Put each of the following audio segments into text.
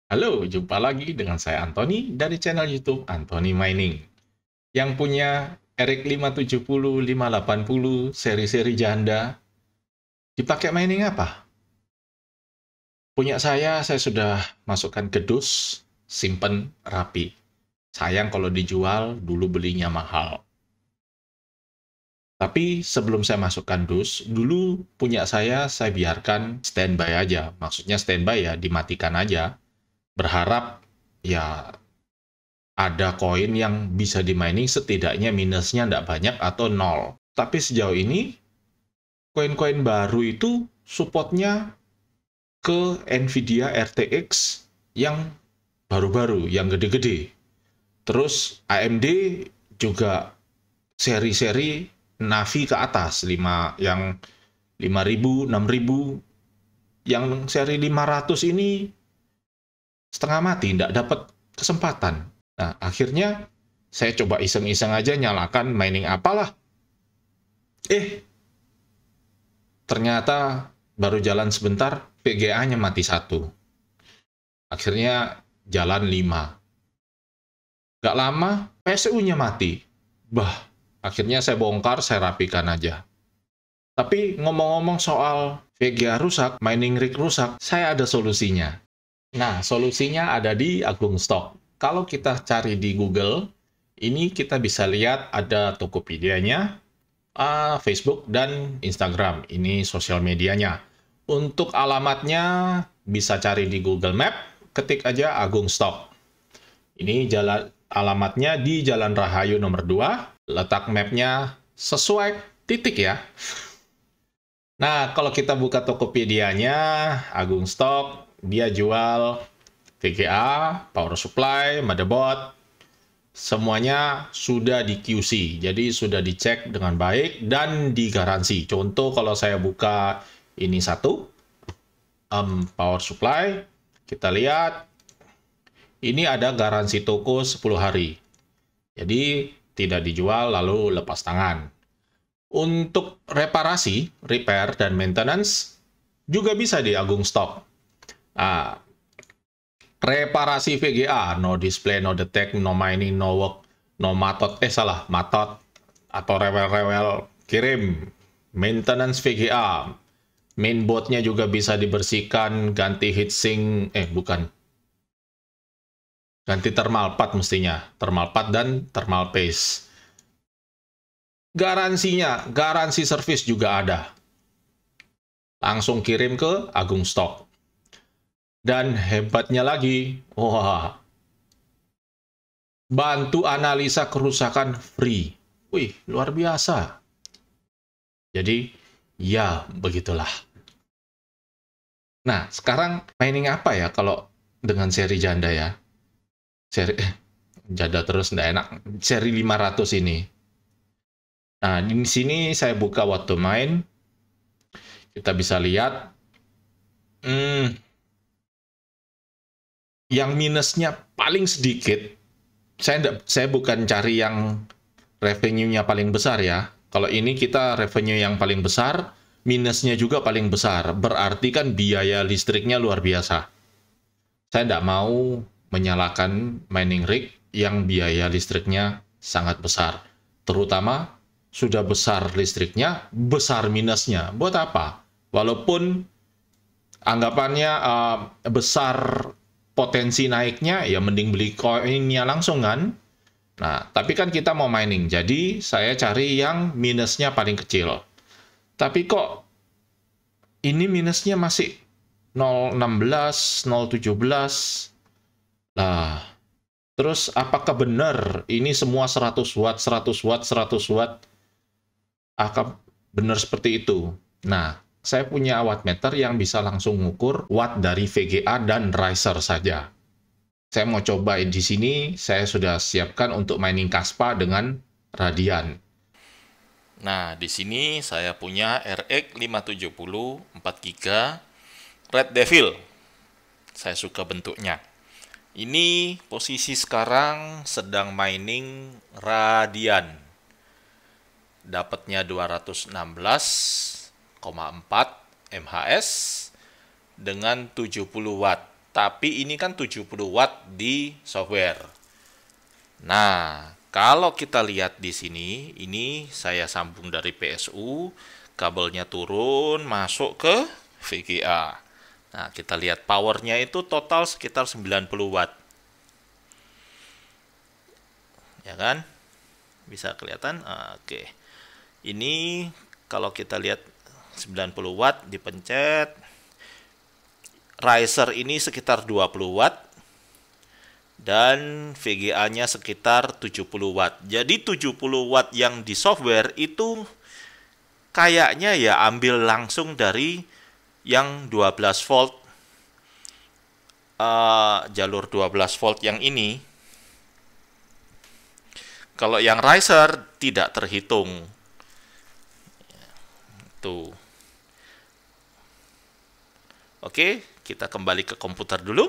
Halo, jumpa lagi dengan saya Anthony dari channel YouTube Anthony Mining. Yang punya RX 570, 580, seri-seri janda, dipakai mining apa? Punya saya sudah masukkan ke dus, simpen rapi. Sayang kalau dijual, dulu belinya mahal. Tapi sebelum saya masukkan dus, dulu punya saya biarkan standby aja. Maksudnya standby ya, dimatikan aja. Berharap ya ada koin yang bisa di-mining setidaknya minusnya nggak banyak atau nol. Tapi sejauh ini, koin-koin baru itu supportnya ke NVIDIA RTX yang baru-baru, yang gede-gede. Terus AMD juga seri-seri Navi ke atas, yang 5000, 6000, yang seri 500 ini setengah mati, nggak dapat kesempatan. Nah, akhirnya saya coba iseng-iseng aja nyalakan mining apalah. Ternyata baru jalan sebentar, VGA-nya mati satu. Akhirnya jalan 5. Gak lama, PSU-nya mati. Bah, akhirnya saya bongkar, saya rapikan aja. Tapi ngomong-ngomong soal VGA rusak, mining rig rusak, saya ada solusinya. Nah, solusinya ada di Agung Stock. Kalau kita cari di Google, ini kita bisa lihat ada Tokopedia-nya, Facebook, dan Instagram. Ini sosial medianya. Untuk alamatnya bisa cari di Google Map, ketik aja Agung Stock. Ini alamatnya di Jalan Rahayu nomor 2, letak mapnya sesuai titik ya. Nah, kalau kita buka Tokopedia-nya, Agung Stock, dia jual VGA, power supply, motherboard, semuanya sudah di QC, jadi sudah dicek dengan baik dan digaransi. Contoh kalau saya buka ini satu, power supply, kita lihat, ini ada garansi toko 10 hari. Jadi tidak dijual lalu lepas tangan. Untuk reparasi, repair, dan maintenance, juga bisa di Agung Stock. Nah, reparasi VGA, no display, no detect, no mining, no work, no matot, matot, atau rewel-rewel, kirim. Maintenance VGA, mainboardnya juga bisa dibersihkan, ganti heatsink, ganti thermal pad mestinya, thermal pad dan thermal paste. Garansinya, garansi service juga ada. Langsung kirim ke Agung Stock. Dan hebatnya lagi, wah, bantu analisa kerusakan free. Wih, luar biasa. Jadi, ya begitulah. Nah, sekarang mining apa ya kalau dengan seri janda ya? Seri janda terus nggak enak. Seri 500 ini. Nah, di sini saya buka waktu main. Kita bisa lihat. Yang minusnya paling sedikit. Saya bukan cari yang revenue-nya paling besar ya. Kalau ini kita revenue yang paling besar, minusnya juga paling besar. Berarti kan biaya listriknya luar biasa. Saya tidak mau menyalakan mining rig yang biaya listriknya sangat besar. Terutama sudah besar listriknya, besar minusnya. Buat apa? Walaupun anggapannya besar potensi naiknya, ya mending beli koinnya langsung kan. Nah, tapi kan kita mau mining, jadi saya cari yang minusnya paling kecil. Tapi kok ini minusnya masih 0,16, 0,17. Nah, terus apakah benar ini semua 100 watt, 100 watt, 100 watt? Apakah benar seperti itu? Nah, saya punya wattmeter yang bisa langsung mengukur watt dari VGA dan riser saja. Saya mau coba di sini, saya sudah siapkan untuk mining Kaspa dengan Radian. Nah, di sini saya punya RX 570 4GB Red Devil. Saya suka bentuknya. Ini posisi sekarang sedang mining Radian. Dapatnya 216,4 MHz dengan 70 watt. tapi ini kan 70 watt di software. Nah, kalau kita lihat di sini, ini saya sambung dari PSU, kabelnya turun, masuk ke VGA. Nah, kita lihat powernya itu total sekitar 90 watt. Ya kan? Bisa kelihatan? Oke. Ini kalau kita lihat 90 watt dipencet. Riser ini sekitar 20 watt. Dan VGA-nya sekitar 70 watt. Jadi 70 watt yang di software itu kayaknya ya ambil langsung dari yang 12 volt. Jalur 12 volt yang ini. Kalau yang riser tidak terhitung. Tuh. Oke, kita kembali ke komputer dulu.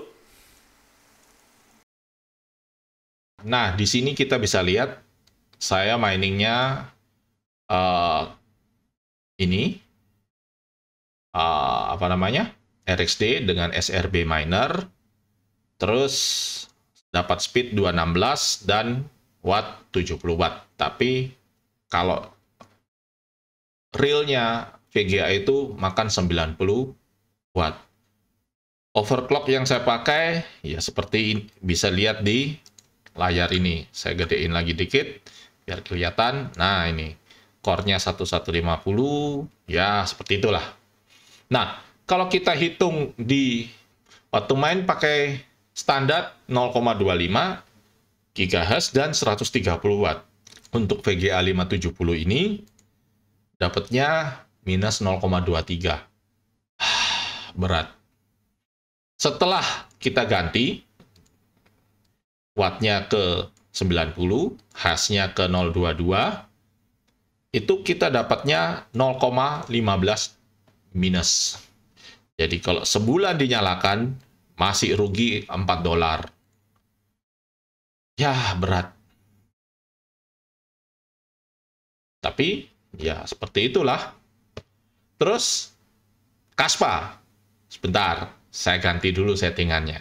Nah, di sini kita bisa lihat saya miningnya ini apa namanya? RxD dengan SRB miner. Terus dapat speed 216 dan watt 70 watt. Tapi kalau realnya VGA itu makan 90 watt. Overclock yang saya pakai ya seperti bisa lihat di layar ini. Saya gedein lagi dikit biar kelihatan. Nah, ini core-nya 1150 ya seperti itulah. Nah, kalau kita hitung di waktu main pakai standar 0,25 GHz dan 130 watt. Untuk VGA 570 ini dapatnya minus 0,23. Berat. Setelah kita ganti wattnya ke 90, Hz-nya ke 0,22, itu kita dapatnya 0,15 minus. Jadi kalau sebulan dinyalakan, masih rugi $4. Ya, berat. Tapi, ya seperti itulah. Terus, Kaspa. Sebentar, saya ganti dulu settingannya.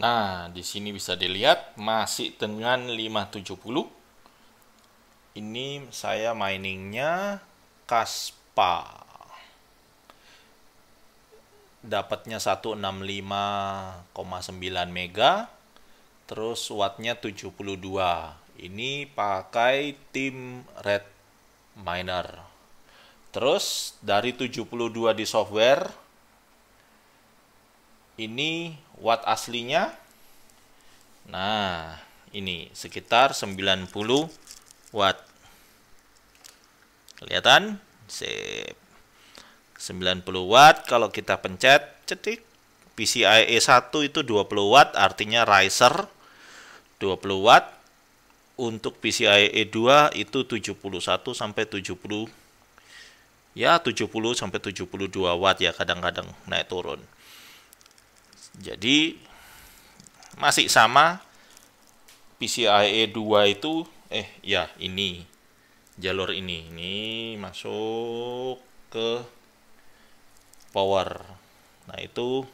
Nah, di sini bisa dilihat masih dengan 570. Ini saya miningnya Kaspa. Dapatnya 165,9 mega. Terus wattnya 72. Ini pakai tim Red Miner. Terus dari 72 di software, ini watt aslinya. Nah, ini sekitar 90 watt. Kelihatan? Sip. 90 watt kalau kita pencet, cetik. PCIe 1 itu 20 watt, artinya riser 20 watt. Untuk PCIe 2 itu 71 sampai 70. Ya, 70 sampai 72 watt ya, kadang-kadang naik turun. Jadi masih sama. PCIe 2 itu ya ini jalur ini masuk ke power. Nah, itu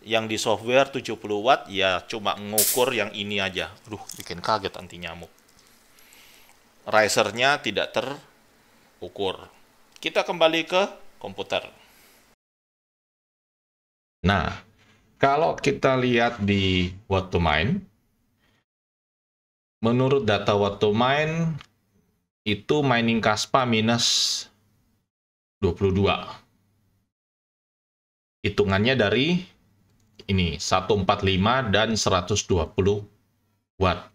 yang di software 70 watt ya cuma ngukur yang ini aja. Bikin kaget anti nyamuk. Risernya tidak terukur. Kita kembali ke komputer. Nah, kalau kita lihat di watt to mine, menurut data watt to mine itu mining Kaspa minus 22. Hitungannya dari ini 145 dan 120 watt.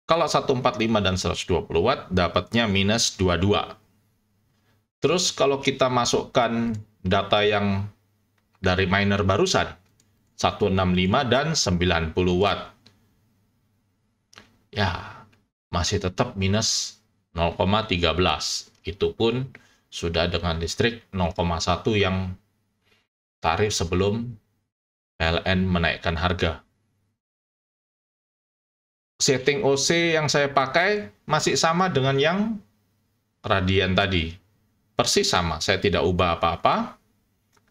Kalau 145 dan 120 watt dapatnya minus 22. Terus kalau kita masukkan data yang dari miner barusan 165 dan 90 watt. Ya, masih tetap minus 0,13. Itu pun sudah dengan listrik 0,1 yang tarif sebelum PLN menaikkan harga. Setting OC yang saya pakai masih sama dengan yang Radian tadi. Persis sama, saya tidak ubah apa-apa.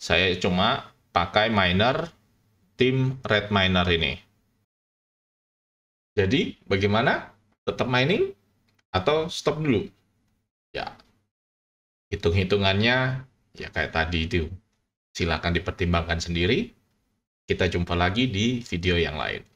Saya cuma pakai miner tim red miner ini. Jadi bagaimana? Tetap mining atau stop dulu? Ya, hitung-hitungannya ya kayak tadi itu. Silakan dipertimbangkan sendiri. Kita jumpa lagi di video yang lain.